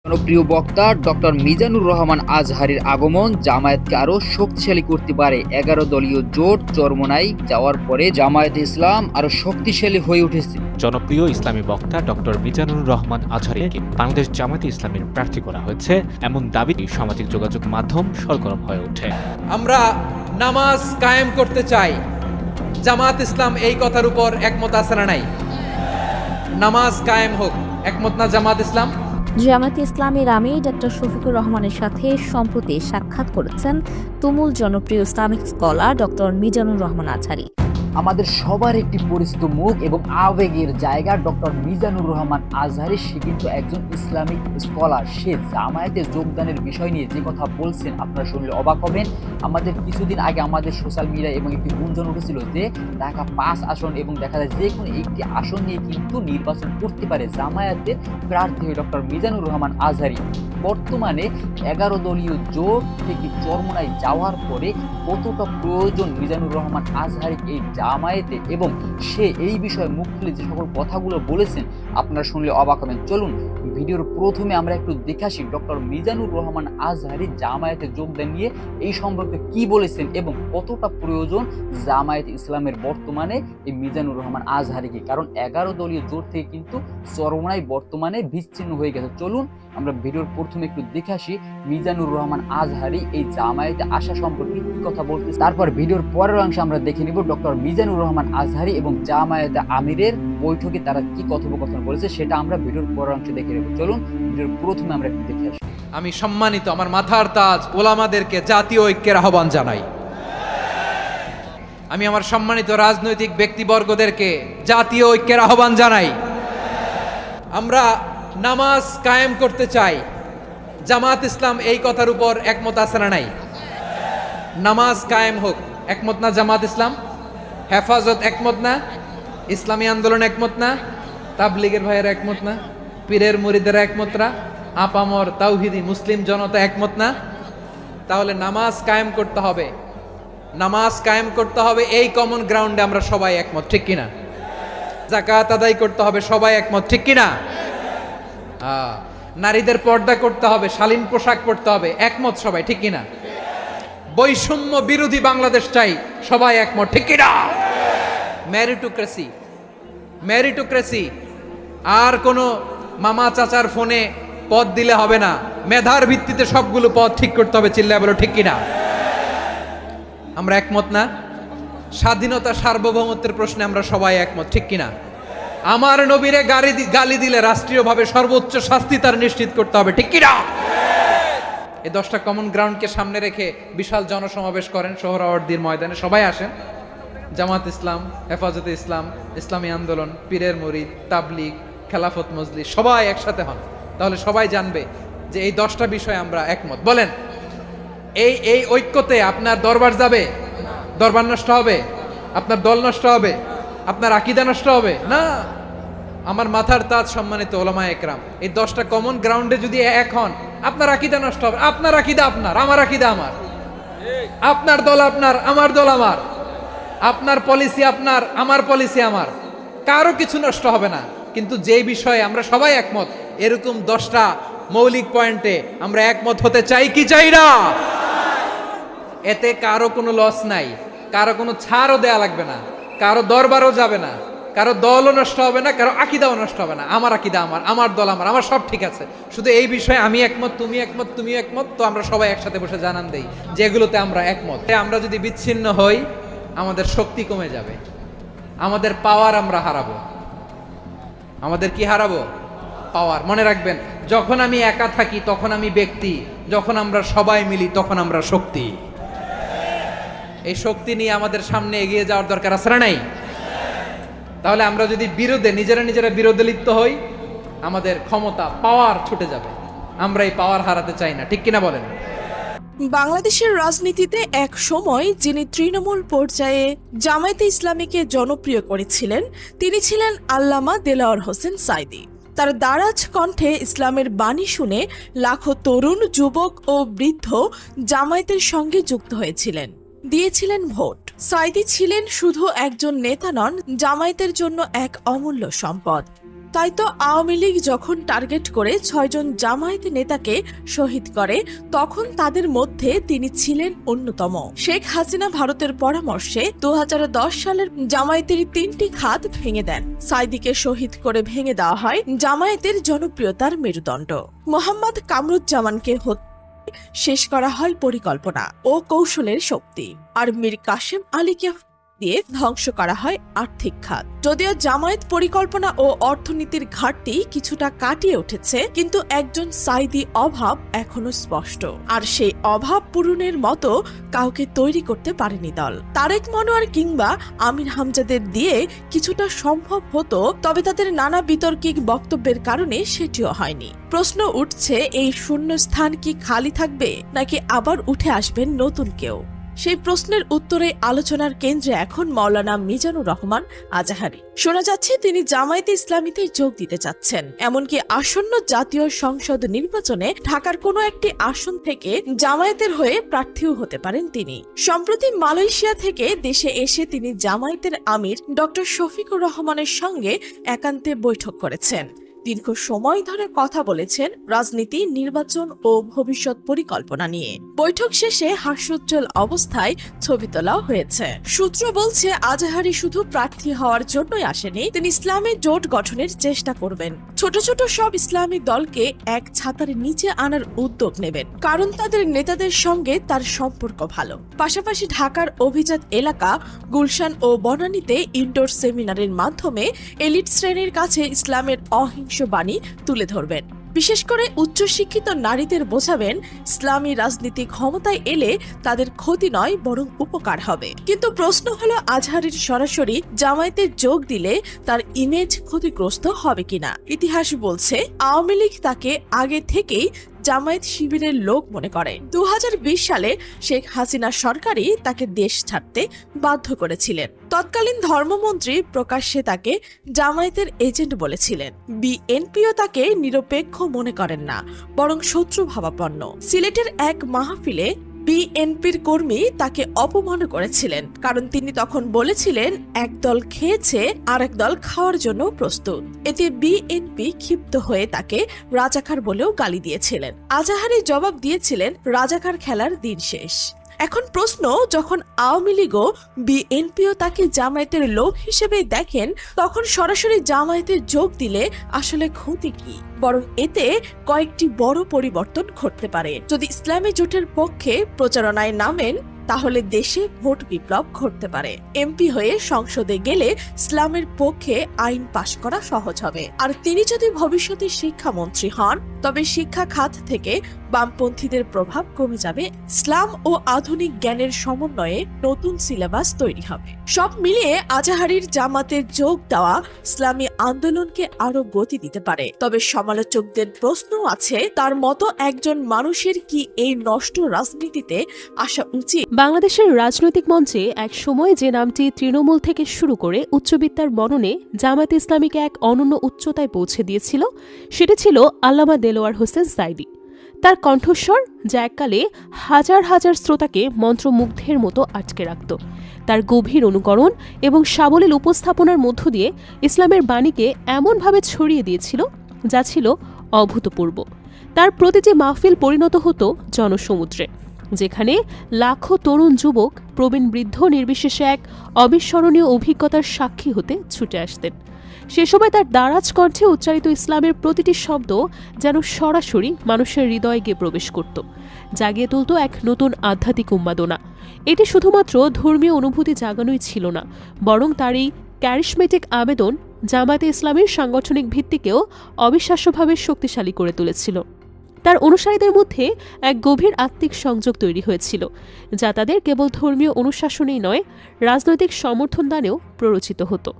জনপ্রিয় বক্তা ডক্টর মিজানুর রহমান আজহারীর আগমন জামায়াতকে আরো শক্তিশালী করতে পারে। 11 দলীয় জোট চরমোনাই যাওয়ার পরে জামায়াতে ইসলাম আরো শক্তিশালী হয়ে উঠেছে। জনপ্রিয় ইসলামী বক্তা ডক্টর মিজানুর রহমান আজহারীকে বাংলাদেশ জামায়াতে ইসলামীর প্রার্থী করা হয়েছে, এমন দাবিটি সামাজিক যোগাযোগ মাধ্যম সরগরম হয়ে ওঠে। আমরা নামাজ কায়েম করতে চাই, জামায়াত ইসলাম এই কথার উপর একমত আছে না নাই? নামাজ কায়েম হোক, একমত না জামায়াত ইসলাম? জামায়াতে ইসলামের আমির ডক্টর শফিকুর রহমানের সাথে সম্প্রতি সাক্ষাৎ করেছেন তুমুল জনপ্রিয় Islamic scholar doctor Mizanur Rahman Azhari. আমাদের সবার একটি পরিচিত মুখ এবং আবেগের জায়গা ডক্টর মিজানুর রহমান আজহারী। সে কিন্তু একজন ইসলামিক স্কলার। সে জামায়াতে যোগদানের বিষয় নিয়ে যে কথা বলছেন আপনারা শুনলে অবাক হবেন। আমাদের কিছুদিন আগে আমাদের সোশ্যাল মিডিয়া এবং একটি গুঞ্জন উঠেছিল যে ঢাকা 5 আসন এবং দেখা যায় যে কোনো একটি আসন নিয়ে কিন্তু নির্বাচন করতে পারে জামায়াতের প্রার্থী হয়ে ডক্টর মিজানুর রহমান আজহারী। বর্তমানে 11 দলীয় জোট থেকে চরমোনাই যাওয়ার পরে কতটা প্রয়োজন মিজানুর রহমান আজহারী এই জামায়াতে, এবং সে এই বিষয়ে মুখ খুলে যে সকল কথাগুলো বলেছেন আপনারা শুনলে অবাক হবেন। চলুন ভিডিওর প্রথমে আমরা একটু দেখে আসি ডক্টর মিজানুর রহমান আজহারী জামায়াতে যোগদান নিয়ে এই সম্পর্কে কি বলেছেন এবং কতটা প্রয়োজন জামায়াতে ইসলামের বর্তমানে এই মিজানুর রহমান আজহারীকে। কারণ 11 দলীয় জোট থেকে কিন্তু চরমোনাই বর্তমানে বিচ্ছিন্ন হয়ে গেছে। চলুন আমরা ভিডিওর প্রথমে একটু দেখে আসি মিজানুর রহমান আজহারী এই জামায়াতে আসা সম্পর্কে কি কথা বলতেছে। তারপর ভিডিওর পরের অংশে আমরা দেখে নিব ডক্টর মিজানুর রহমান আজহারী এবং জামায়াতে আমিরের বৈঠকে তারা কি কথোপকথন বলেছে, সেটা আমরা ভিডিওর পরের অংশে দেখে নেব। চলুন ভিডিওর প্রথমে আমরা একটু দেখে আসি। আমি সম্মানিত আমার মাথার তাজ ওলামাদেরকে জাতীয় ঐক্যের আহ্বান জানাই। আমি আমার সম্মানিত রাজনৈতিক ব্যক্তিবর্গদেরকে জাতীয় ঐক্যের আহ্বান জানাই। আমরা নামাজ কায়েম করতে চাই, জামায়াত ইসলাম এই কথার উপর একমত আছে না নাই? নামাজ কায়েম হোক, একমত না জামায়াত ইসলাম? হেফাজত একমত না? ইসলামী আন্দোলন একমত না? তাবলীগের ভাইয়েরা একমত না? পীরের মুরিদেরা একমত না? আপামর তাওহিদি মুসলিম জনতা একমত না? তাহলে নামাজ কায়েম করতে হবে, নামাজ কায়েম করতে হবে এই কমন গ্রাউন্ডে আমরা সবাই একমত, ঠিক কিনা? যাকাত আদায় করতে হবে, সবাই একমত, ঠিক কিনা? নারীদের পর্দা করতে হবে, শালীন পোশাক পরতে হবে, একমত সবাই, ঠিক কিনা? বৈষম্য বিরোধী বাংলাদেশ চাই, সবাই একমত, ঠিক কিনা? মেরিটোক্রেসি, মেরিটোক্রেসি, আর কোনো মামা চাচার ফোনে পদ দিলে হবে না, মেধার ভিত্তিতে সবগুলো পদ ঠিক করতে হবে, চিল্লায় বলো ঠিক কিনা? আমরা একমত না? স্বাধীনতা সার্বভৌমত্বের প্রশ্নে আমরা সবাই একমত, ঠিক কিনা? আমার নবীরে গালি দিলে রাষ্ট্রীয়ভাবে সর্বোচ্চ শাস্তি তার নিশ্চিত করতে হবে, ঠিক কিনা? এই 10টা কমন গ্রাউন্ডকে সামনে রেখে বিশাল জনসমাবেশ করেন সোহরাওয়ার্দীর ময়দানে, সবাই আসেন। জামাত ইসলাম, হেফাজতে ইসলাম, ইসলামী আন্দোলন, পীরের মুরিদ, তাবলীগ, খেলাফত মজলিস, সবাই একসাথে হন, তাহলে সবাই জানবে যে এই 10টা বিষয়ে আমরা একমত। বলেন, এই ঐক্যতে আপনার দরবার যাবে? দরবার নষ্ট হবে? আপনার দল নষ্ট হবে? আপনার আকীদা নষ্ট হবে না? আমার মাথার তাজ সম্মানিত ওলামা একরাম, এই 10টা কমন গ্রাউন্ডে যদি এক হন, আপনার আকীদা নষ্ট হবে? আপনার আকীদা আপনার, আমার আকীদা আমার, আপনার দল আপনার, আমার দল আমার, আপনার পলিসি আপনার, আমার পলিসি আমার, কারো কিছু নষ্ট হবে না। কিন্তু যে বিষয়ে আমরা সবাই একমত, এরকম 10টা মৌলিক পয়েন্টে আমরা একমত হতে চাই কি চাই না? এতে কারো কোনো লস নাই, কারো কোনো ছাড়ও দেয়া লাগবে না, কারো দরবারও যাবে না, কারো দলও নষ্ট হবে না, কারো আকীদাও নষ্ট হবে না। আমার আকীদা আমার, আমার দল আমার, আমার সব ঠিক আছে। শুধু এই বিষয়ে আমি একমত, তুমি একমত, তুমি একমত, তো আমরা সবাই একসাথে বসে জানান দেই যেগুলোতে আমরা একমত। আমরা যদি বিচ্ছিন্ন হই আমাদের শক্তি কমে যাবে, আমাদের পাওয়ার আমরা হারাবো। আমাদের কি হারাবো? পাওয়ার। মনে রাখবেন, যখন আমি একা থাকি তখন আমি ব্যক্তি, যখন আমরা সবাই মিলি তখন আমরা শক্তি। এই শক্তি নিয়ে আমাদের সামনে এগিয়ে যাওয়ার দরকার আছে না নাই? তাহলে আমরা যদি নিজেরা বিরোধে লিপ্ত হই, আমাদের ক্ষমতা, পাওয়ার ছুটে যাবে। আমরা এই পাওয়ার হারাতে চাই না, ঠিক কিনা বলেন? বাংলাদেশের রাজনীতিতে এক সময় যিনি তৃণমূল পর্যায়ে জামায়াতে ইসলামীকে জনপ্রিয় করেছিলেন, তিনি ছিলেন আল্লামা দেলাওয়ার হোসেন সাঈদী। তার দারাজ কণ্ঠে ইসলামের বাণী শুনে লাখো তরুণ, যুবক ও বৃদ্ধ জামায়াতের সঙ্গে যুক্ত হয়েছিলেন, দিয়েছিলেন ভোট। সাঈদী ছিলেন শুধু একজন নেতা নন, জামায়াতের জন্য এক অমূল্য সম্পদ। তাই তো আওয়ামী লীগ যখন টার্গেট করে 6 জন জামায়াতি নেতাকে শহীদ করে, তখন তাদের মধ্যে তিনি ছিলেন অন্যতম। শেখ হাসিনা ভারতের পরামর্শে 2010 সালের জামায়াতের 3টি খাত ভেঙে দেন। সাইদিকে শহীদ করে ভেঙে দেওয়া হয় জামায়াতের জনপ্রিয়তার মেরুদণ্ড। মোহাম্মদ কামরুজ্জামানকে শেষ করা হয় পরিকল্পনা ও কৌশলের শক্তি, আর মীর কাসেম আলীকে দিয়ে ধ্বংস করা হয় আর্থিক খাত। যদিও জামায়াত পরিকল্পনা ও অর্থনীতির ঘাটতি কিছুটা কাটিয়ে উঠেছে, কিন্তু একজন সাইদি অভাব এখনো স্পষ্ট, আর সেই অভাব পূরণের মতো কাউকে তৈরি করতে পারেনি দল। তারেক মনোয়ার কিংবা আমির হামজাদের দিয়ে কিছুটা সম্ভব হতো, তবে তাদের নানা বিতর্কিক বক্তব্যের কারণে সেটিও হয়নি। প্রশ্ন উঠছে, এই শূন্য স্থান কি খালি থাকবে, নাকি আবার উঠে আসবেন নতুন কেউ? সেই প্রশ্নের উত্তরে আলোচনার কেন্দ্রে এখন মাওলানা মিজানুর রহমান আজাহারী। শোনা যাচ্ছে তিনি জামায়াতে ইসলামীতে যোগ দিতে চাচ্ছেন। এমনকি আসন্ন জাতীয় সংসদ নির্বাচনে ঢাকার কোনো একটি আসন থেকে জামায়াতের হয়ে প্রার্থীও হতে পারেন তিনি। সম্প্রতি মালয়েশিয়া থেকে দেশে এসে তিনি জামায়াতের আমির ডক্টর শফিকুর রহমানের সঙ্গে একান্তে বৈঠক করেছেন। দীর্ঘ সময় ধরে কথা বলেছেন রাজনীতি, নির্বাচন ও ভবিষ্যৎ পরিকল্পনা নিয়ে। বৈঠক শেষে হাস্যোজ্জ্বল অবস্থায় ছবি তোলা হয়েছে। সূত্র বলছে, আজাহারী শুধু প্রার্থী হওয়ার জন্যই আসেনি, তিনি ইসলামী জোট গঠনের চেষ্টা করবেন। ছোট ছোট সব ইসলামী দলকে এক ছাতার নিচে আনার উদ্যোগ নেবেন, কারণ তাদের নেতাদের সঙ্গে তার সম্পর্ক ভালো। পাশাপাশি ঢাকার অভিজাত এলাকা গুলশান ও বনানীতে ইনডোর সেমিনারের মাধ্যমে এলিট শ্রেণীর কাছে ইসলামের অহিংস বাণী তুলে ধরবেন। বিশেষ করে উচ্চশিক্ষিত নারীদের বোঝাবেন, ইসলামী রাজনীতি ক্ষমতায় এলে তাদের ক্ষতি নয়, বরং উপকার হবে। কিন্তু প্রশ্ন হলো, আজহারীর সরাসরি জামায়াতে যোগ দিলে তার ইমেজ ক্ষতিগ্রস্ত হবে কিনা। ইতিহাস বলছে, আওয়ামী লীগ তাকে আগে থেকেই জামায়াত শিবিরের লোক মনে করে। 2020 সালে শেখ হাসিনা সরকারই তাকে দেশ ছাড়তে বাধ্য করেছিলেন। তৎকালীন ধর্মমন্ত্রী প্রকাশ্যে তাকে জামায়াতের এজেন্ট বলেছিলেন। বিএনপিও তাকে নিরপেক্ষ মনে করেন না, বরং শত্রু ভাবাপন্ন। সিলেটের এক মাহফিলে বিএনপির কর্মী তাকে অপমান করেছিলেন, কারণ তিনি তখন বলেছিলেন এক দল খেয়েছে আর এক দল খাওয়ার জন্য প্রস্তুত। এতে বিএনপি ক্ষিপ্ত হয়ে তাকে রাজাকার বলেও গালি দিয়েছিলেন। আজাহারী জবাব দিয়েছিলেন, রাজাকার খেলার দিন শেষ। এখন প্রশ্ন, যখন আওয়ামী লীগও বিএনপিও তাকে জামায়াতের লোক হিসেবে দেখেন, তখন সরাসরি জামায়াতে যোগ দিলে আসলে ক্ষতি কি? বরং এতে কয়েকটি বড় পরিবর্তন ঘটতে পারে। যদি ইসলামী জোটের পক্ষে প্রচারণায় নামেন, তাহলে দেশে ভোট বিপ্লব ঘটতে পারে। এমপি হয়ে সংসদে গেলে ইসলামের পক্ষে আইন পাশ করা সহজ হবে। আর তিনি যদি ভবিষ্যতে শিক্ষামন্ত্রী হন, তবে শিক্ষা খাত থেকে বামপন্থীদের প্রভাব কমে যাবে। ইসলাম ও আধুনিক জ্ঞানের সমন্বয়ে নতুন সিলেবাস তৈরি হবে। সব মিলিয়ে আজাহারীর জামাতে যোগ দেওয়া ইসলামী আন্দোলনকে আরো গতি দিতে পারে। তবে সমালোচকদের প্রশ্ন আছে, তার মতো একজন মানুষের কি এই নষ্ট রাজনীতিতে আসা উচিত? বাংলাদেশের রাজনৈতিক মঞ্চে এক সময় যে নামটি তৃণমূল থেকে শুরু করে উচ্চবিত্তার বননে জামায়াতে ইসলামীকে এক অনন্য উচ্চতায় পৌঁছে দিয়েছিল, সেটি ছিল আল্লামা দেলোয়ার হোসেন সাঈদী। তার কণ্ঠস্বর, যা এককালে হাজার হাজার শ্রোতাকে মন্ত্রমুগ্ধের মতো আটকে রাখত, তার গভীর অনুকরণ এবং সাবলীল উপস্থাপনার মধ্য দিয়ে ইসলামের বাণীকে এমনভাবে ছড়িয়ে দিয়েছিল যা ছিল অভূতপূর্ব। তার প্রতিটি মাহফিল পরিণত হতো জনসমুদ্রে, যেখানে লাখো তরুণ যুবক, প্রবীণ বৃদ্ধ নির্বিশেষে এক অবিস্মরণীয় অভিজ্ঞতার সাক্ষী হতে ছুটে আসতেন। সে সময় তার দারাজ কণ্ঠে উচ্চারিত ইসলামের প্রতিটি শব্দ যেন সরাসরি মানুষের হৃদয়ে গিয়ে প্রবেশ করত, জাগিয়ে তুলত এক নতুন আধ্যাত্মিক উন্মাদনা। এটি শুধুমাত্র ধর্মীয় অনুভূতি জাগানোই ছিল না, বরং তার এই ক্যারিশমেটিক আবেদন জামায়াতে ইসলামীর সাংগঠনিক ভিত্তিকেও অবিশ্বাস্যভাবে শক্তিশালী করে তুলেছিল। তার অনুসারীদের মধ্যে এক গভীর আত্মিক সংযোগ তৈরি হয়েছিল, যা তাদের কেবল ধর্মীয় অনুশাসনেই নয়, রাজনৈতিক সমর্থন দানেও প্ররোচিত হতো।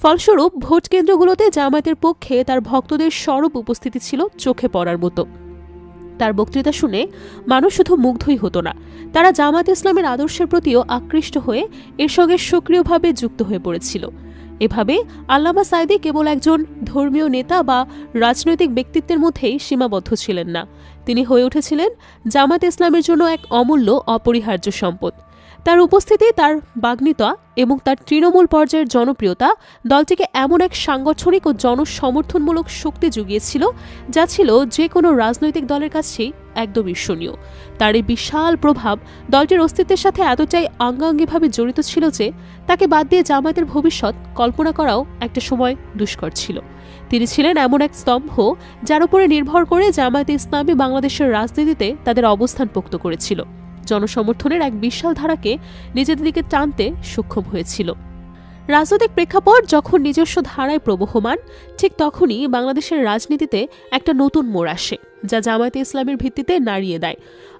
ফলস্বরূপ ভোট কেন্দ্রগুলোতে জামায়াতের পক্ষে তার ভক্তদের সরব উপস্থিতি ছিল চোখে পড়ার মতো। তার বক্তৃতা শুনে মানুষ শুধু মুগ্ধই হতো না, তারা জামায়াত ইসলামের আদর্শের প্রতিও আকৃষ্ট হয়ে এর সঙ্গে সক্রিয়ভাবে যুক্ত হয়ে পড়েছিল। এভাবে আল্লামা সাঈদী কেবল একজন ধর্মীয় নেতা বা রাজনৈতিক ব্যক্তিত্বের মধ্যেই সীমাবদ্ধ ছিলেন না, তিনি হয়ে উঠেছিলেন জামায়াত ইসলামের জন্য এক অমূল্য অপরিহার্য সম্পদ। তার উপস্থিতি, তার বাগ্মিতা এবং তার তৃণমূল পর্যায়ের জনপ্রিয়তা দলটিকে এমন এক সাংগঠনিক ও জনসমর্থনমূলক শক্তি জুগিয়েছিল যা ছিল যে কোনো রাজনৈতিক দলের কাছেই একদম ঈর্ষণীয়। তার এই বিশাল প্রভাব দলটির অস্তিত্বের সাথে এতটাই অঙ্গাঙ্গিভাবে জড়িত ছিল যে তাকে বাদ দিয়ে জামায়াতের ভবিষ্যৎ কল্পনা করাও একটা সময় দুষ্কর ছিল। তিনি ছিলেন এমন এক স্তম্ভ যার উপরে নির্ভর করে জামায়াতে ইসলামী বাংলাদেশের রাজনীতিতে তাদের অবস্থান পোক্ত করেছিল, জনসমর্থনের এক বিশাল ধারাকে নিজেদের দিকে টানতে সক্ষম হয়েছিল। রাজনৈতিক প্রেক্ষাপট যখন নিজস্ব ধারায় প্রবহমান, ঠিক তখনই বাংলাদেশের রাজনীতিতে একটা নতুন মোড় আসে যা জামায়াতে ইসলামীর ভিত্তিতে নাড়িয়ে দেয়।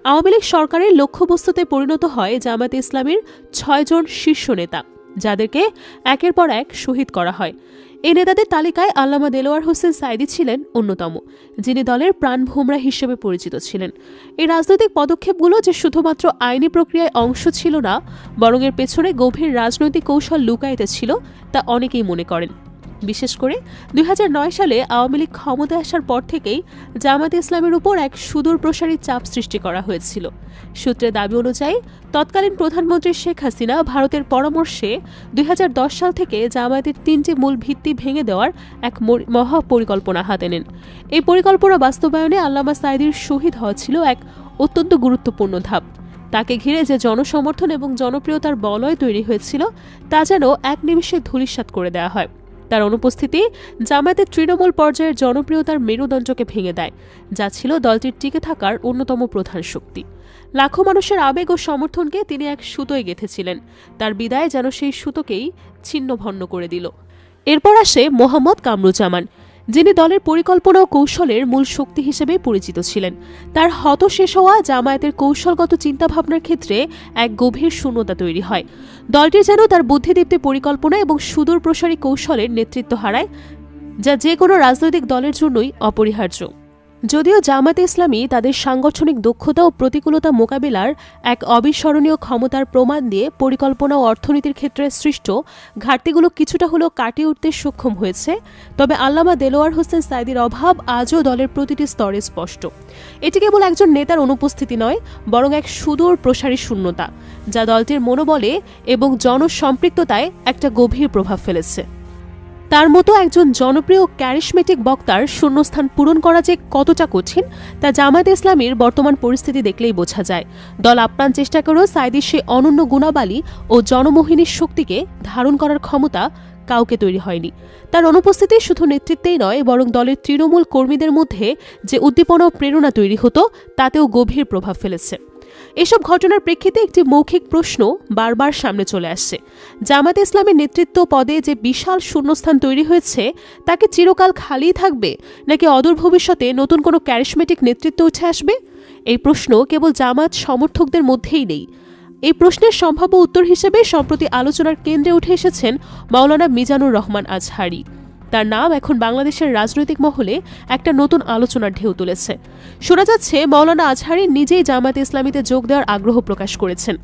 আওয়ামী লীগ সরকারের লক্ষ্যবস্তুতে পরিণত হয় জামায়াতে ইসলামীর 6 জন শীর্ষ নেতা, যাদেরকে একের পর এক শহীদ করা হয়। এই নেতাদের তালিকায় আল্লামা দেলোয়ার হোসেন সাঈদী ছিলেন অন্যতম, যিনি দলের প্রাণভোমরা হিসেবে পরিচিত ছিলেন। এই রাজনৈতিক পদক্ষেপগুলো যে শুধুমাত্র আইনি প্রক্রিয়ায় অংশ ছিল না, বরং এর পেছনে গভীর রাজনৈতিক কৌশল লুকায়িত ছিল, তা অনেকেই মনে করেন। বিশেষ করে 2009 সালে আওয়ামী লীগ ক্ষমতায় আসার পর থেকেই জামায়াতে ইসলামের উপর এক সুদূরপ্রসারী চাপ সৃষ্টি করা হয়েছিল। সূত্রের দাবি অনুযায়ী তৎকালীন প্রধানমন্ত্রী শেখ হাসিনা ভারতের পরামর্শে 2010 সাল থেকে জামায়াতের 3টি মূল ভিত্তি ভেঙে দেওয়ার এক মহা পরিকল্পনা হাতে নেন। এই পরিকল্পনা বাস্তবায়নে আল্লামা সাঈদীর শহীদ হওয়া ছিল এক অত্যন্ত গুরুত্বপূর্ণ ধাপ। তাকে ঘিরে যে জনসমর্থন এবং জনপ্রিয়তার বলয় তৈরি হয়েছিল তা যেন এক নিমিষে ধূলিসাৎ করে দেওয়া হয়। তার অনুপস্থিতি জামায়াতের তৃণমূল পর্যায়ের জনপ্রিয়তার মেরুদণ্ডকে ভেঙে দেয়, যা ছিল দলটির টিকে থাকার অন্যতম প্রধান শক্তি। লাখো মানুষের আবেগ ও সমর্থনকে তিনি এক সুতোয় গেঁথেছিলেন। তার বিদায় যেন সেই সুতোকেই ছিন্নভন্ন করে দিল। এরপর আসে মোহাম্মদ কামরুজ্জামান, যিনি দলের পরিকল্পনা ও কৌশলের মূল শক্তি হিসেবে পরিচিত ছিলেন। তার হত শেষ হওয়া জামায়াতের কৌশলগত চিন্তাভাবনার ক্ষেত্রে এক গভীর শূন্যতা তৈরি হয়। দলটির যেন তার বুদ্ধিদীপ্তি, পরিকল্পনা এবং সুদূর প্রসারী কৌশলের নেতৃত্ব হারায়, যা যে কোনো রাজনৈতিক দলের জন্যই অপরিহার্য। যদিও জামায়াতে ইসলামী তাদের সাংগঠনিক দক্ষতা ও প্রতিকূলতা মোকাবিলার এক অবিস্মরণীয় ক্ষমতার প্রমাণ দিয়ে পরিকল্পনা ও অর্থনীতির ক্ষেত্রে সৃষ্ট ঘাটতিগুলো কিছুটা হলেও কাটিয়ে উঠতে সক্ষম হয়েছে, তবে আল্লামা দেলোয়ার হোসেন সাঈদীর অভাব আজও দলের প্রতিটি স্তরে স্পষ্ট। এটি কেবল একজন নেতার অনুপস্থিতি নয়, বরং এক সুদূর প্রসারী শূন্যতা, যা দলটির মনোবলে এবং জনসম্পৃক্ততায় একটা গভীর প্রভাব ফেলেছে। তার মতো একজন জনপ্রিয় ক্যারিশমেটিক বক্তার শূন্যস্থান পূরণ করা যে কতটা কঠিন তা জামায়াতে ইসলামীর বর্তমান পরিস্থিতি দেখলেই বোঝা যায়। দল আপ্রাণ চেষ্টা করেও সাঈদীর সেই অনন্য গুণাবলী ও জনমোহিনীর শক্তিকে ধারণ করার ক্ষমতা কাউকে তৈরি হয়নি। তার অনুপস্থিতি শুধু নেতৃত্বেই নয়, বরং দলের তৃণমূল কর্মীদের মধ্যে যে উদ্দীপনা ও প্রেরণা তৈরি হতো তাতেও গভীর প্রভাব ফেলেছে। এসব ঘটনার প্রেক্ষিতে একটি মৌখিক প্রশ্ন বারবার সামনে চলে আসছে। জামায়াতে ইসলামের নেতৃত্ব পদে যে বিশাল শূন্যস্থান তৈরি হয়েছে তা কি চিরকাল খালিই থাকবে, নাকি অদূর ভবিষ্যতে নতুন কোনো ক্যারিশমেটিক নেতৃত্ব উঠে আসবে? এই প্রশ্ন কেবল জামায়াত সমর্থকদের মধ্যেই নেই। এই প্রশ্নের সম্ভাব্য উত্তর হিসেবে সম্প্রতি আলোচনার কেন্দ্রে উঠে এসেছেন মাওলানা মিজানুর রহমান আজহারী। তার নাম এখন বাংলাদেশের রাজনৈতিক মহলে একটা নতুন আলোচনার ঢেউ তুলেছে। শোনা যাচ্ছে মাওলানা আজহারী নিজেই জামায়াতে ইসলামীতে যোগ দেওয়ার আগ্রহ প্রকাশ করেছেন।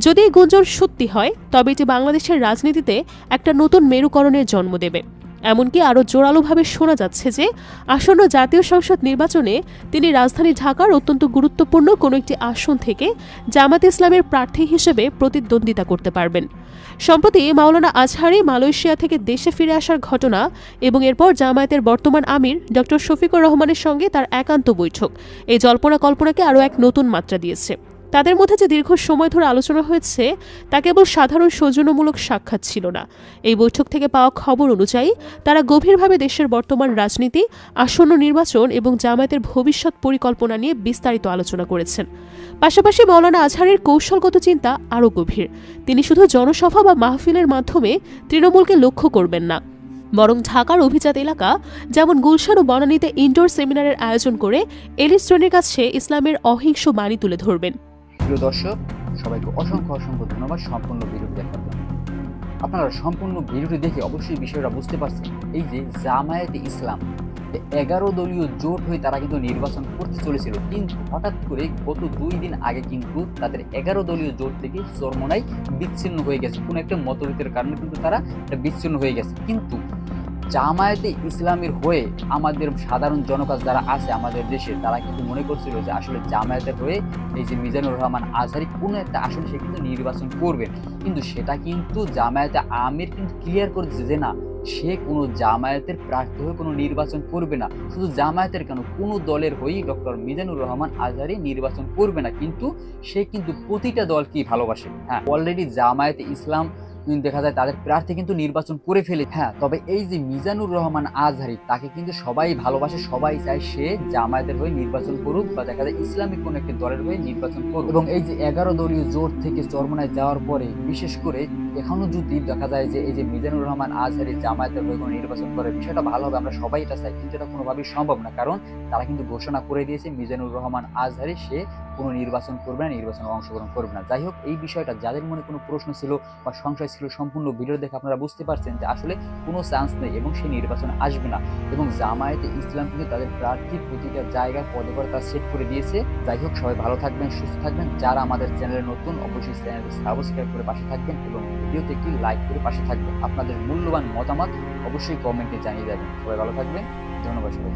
যদি এই গুঞ্জন সত্যি হয়, তবে এটি বাংলাদেশের রাজনীতিতে একটা নতুন মেরুকরণের জন্ম দেবে। এমনকি আরও জোরালোভাবে শোনা যাচ্ছে যে আসন্ন জাতীয় সংসদ নির্বাচনে তিনি রাজধানী ঢাকার অত্যন্ত গুরুত্বপূর্ণ কোনো একটি আসন থেকে জামায়াতে ইসলামের প্রার্থী হিসেবে প্রতিদ্বন্দ্বিতা করতে পারবেন। সম্প্রতি মাওলানা আজহারী মালয়েশিয়া থেকে দেশে ফিরে আসার ঘটনা এবং এরপর জামায়াতের বর্তমান আমির ডক্টর শফিকুর রহমানের সঙ্গে তার একান্ত বৈঠক এই জল্পনা কল্পনাকে আরও এক নতুন মাত্রা দিয়েছে। তাদের মধ্যে যে দীর্ঘ সময় ধরে আলোচনা হয়েছে তা কেবল সাধারণ সৌজন্যমূলক সাক্ষাৎ ছিল না। এই বৈঠক থেকে পাওয়া খবর অনুযায়ী তারা গভীরভাবে দেশের বর্তমান রাজনীতি, আসন্ন নির্বাচন এবং জামায়াতের ভবিষ্যৎ পরিকল্পনা নিয়ে বিস্তারিত আলোচনা করেছেন। পাশাপাশি মাওলানা আজহারীর কৌশলগত চিন্তা আরও গভীর। তিনি শুধু জনসভা বা মাহফিলের মাধ্যমে তৃণমূলকে লক্ষ্য করবেন না, বরং ঢাকার অভিজাত এলাকা যেমন গুলশান ও বনানীতে ইনডোর সেমিনারের আয়োজন করে এলিট শ্রেণীর কাছে ইসলামের অহিংস বাণী তুলে ধরবেন। প্রিয় দর্শক, সবাইকে অসংখ্য ধন্যবাদ সম্পূর্ণ ভিডিওটি দেখার জন্য। আপনারা সম্পূর্ণ ভিডিওটি দেখে অবশ্যই বিষয়টা বুঝতে পারছেন, এই যে জামায়াতে ইসলাম 11 দলীয় জোট হয়ে তারা কিন্তু নির্বাচন করতে চলেছিল, কিন্তু হঠাৎ করে গত 2 দিন আগে কিন্তু তাদের 11 দলীয় জোট থেকে চরমোনাই বিচ্ছিন্ন হয়ে গেছে। কোনো একটা মতভেদের কারণে কিন্তু তারা বিচ্ছিন্ন হয়ে গেছে। কিন্তু জামায়াতে ইসলামের হয়ে আমাদের সাধারণ জনগণ যারা আছে আমাদের দেশে, তারা কিন্তু মনে করছিল যে আসলে জামায়াতের হয়ে এই যে মিজানুর রহমান আজহারি কোনো একটা আসলে সে কিন্তু নির্বাচন করবেন, কিন্তু সেটা কিন্তু জামায়াতে আমির কিন্তু ক্লিয়ার করে দিয়েছে যে না, সে কোনো জামায়াতের প্রার্থী হয়ে কোনো নির্বাচন করবে না। শুধু জামায়াতের কেন, কোনো দলের হয়েই ডক্টর মিজানুর রহমান আজহারি নির্বাচন করবে না, কিন্তু সে কিন্তু প্রতিটা দলকেই ভালোবাসে। হ্যাঁ, অলরেডি জামায়াতে ইসলাম দেখা যায় তাদের প্রার্থী কিন্তু নির্বাচন করে ফেলে। হ্যাঁ, তবে এই যে মিজানুর রহমান আজহারি, তাকে কিন্তু সবাই ভালোবাসে, সবাই চায় সে জামায়াতের হয়ে নির্বাচন করুক বা দেখা যায় ইসলামিক কোন একটি দলের হয়ে নির্বাচন করুক। এবং এই যে 11 দলীয় জোট থেকে চরমোনায় যাওয়ার পরে বিশেষ করে এখনো যদি দেখা যায় যে এই যে মিজানুর রহমান আজহারি জামায়াতের হয়ে কোনো নির্বাচন করে, বিষয়টা ভালো হবে, আমরা সবাই এটা চাই, কিন্তু এটা কোনোভাবেই সম্ভব না। কারণ তারা কিন্তু ঘোষণা করে দিয়েছে মিজানুর রহমান আজহারি সে কোনো নির্বাচন করবে না, নির্বাচনে অংশগ্রহণ করবে না। যাই হোক, এই বিষয়টা যাদের মনে কোনো প্রশ্ন ছিল বা সংশয় ছিল, সম্পূর্ণ ভিডিও দেখে আপনারা বুঝতে পারছেন যে আসলে কোনো চান্স নেই এবং সে নির্বাচনে আসবে না। এবং জামায়াতে ইসলাম কিন্তু তাদের প্রার্থী প্রতিটা জায়গায় পদে পদে তারা সেট করে দিয়েছে। যাই হোক, সবাই ভালো থাকবেন, সুস্থ থাকবেন। যারা আমাদের চ্যানেলে নতুন, অবশ্যই চ্যানেলটি সাবস্ক্রাইব করে পাশে থাকবেন এবং ভিডিওতে একটি লাইক করে পাশে থাকবেন। আপনাদের মূল্যবান মতামত অবশ্যই কমেন্টে জানিয়ে যাবেন। সবাই ভালো থাকবেন, ধন্যবাদ সবাই।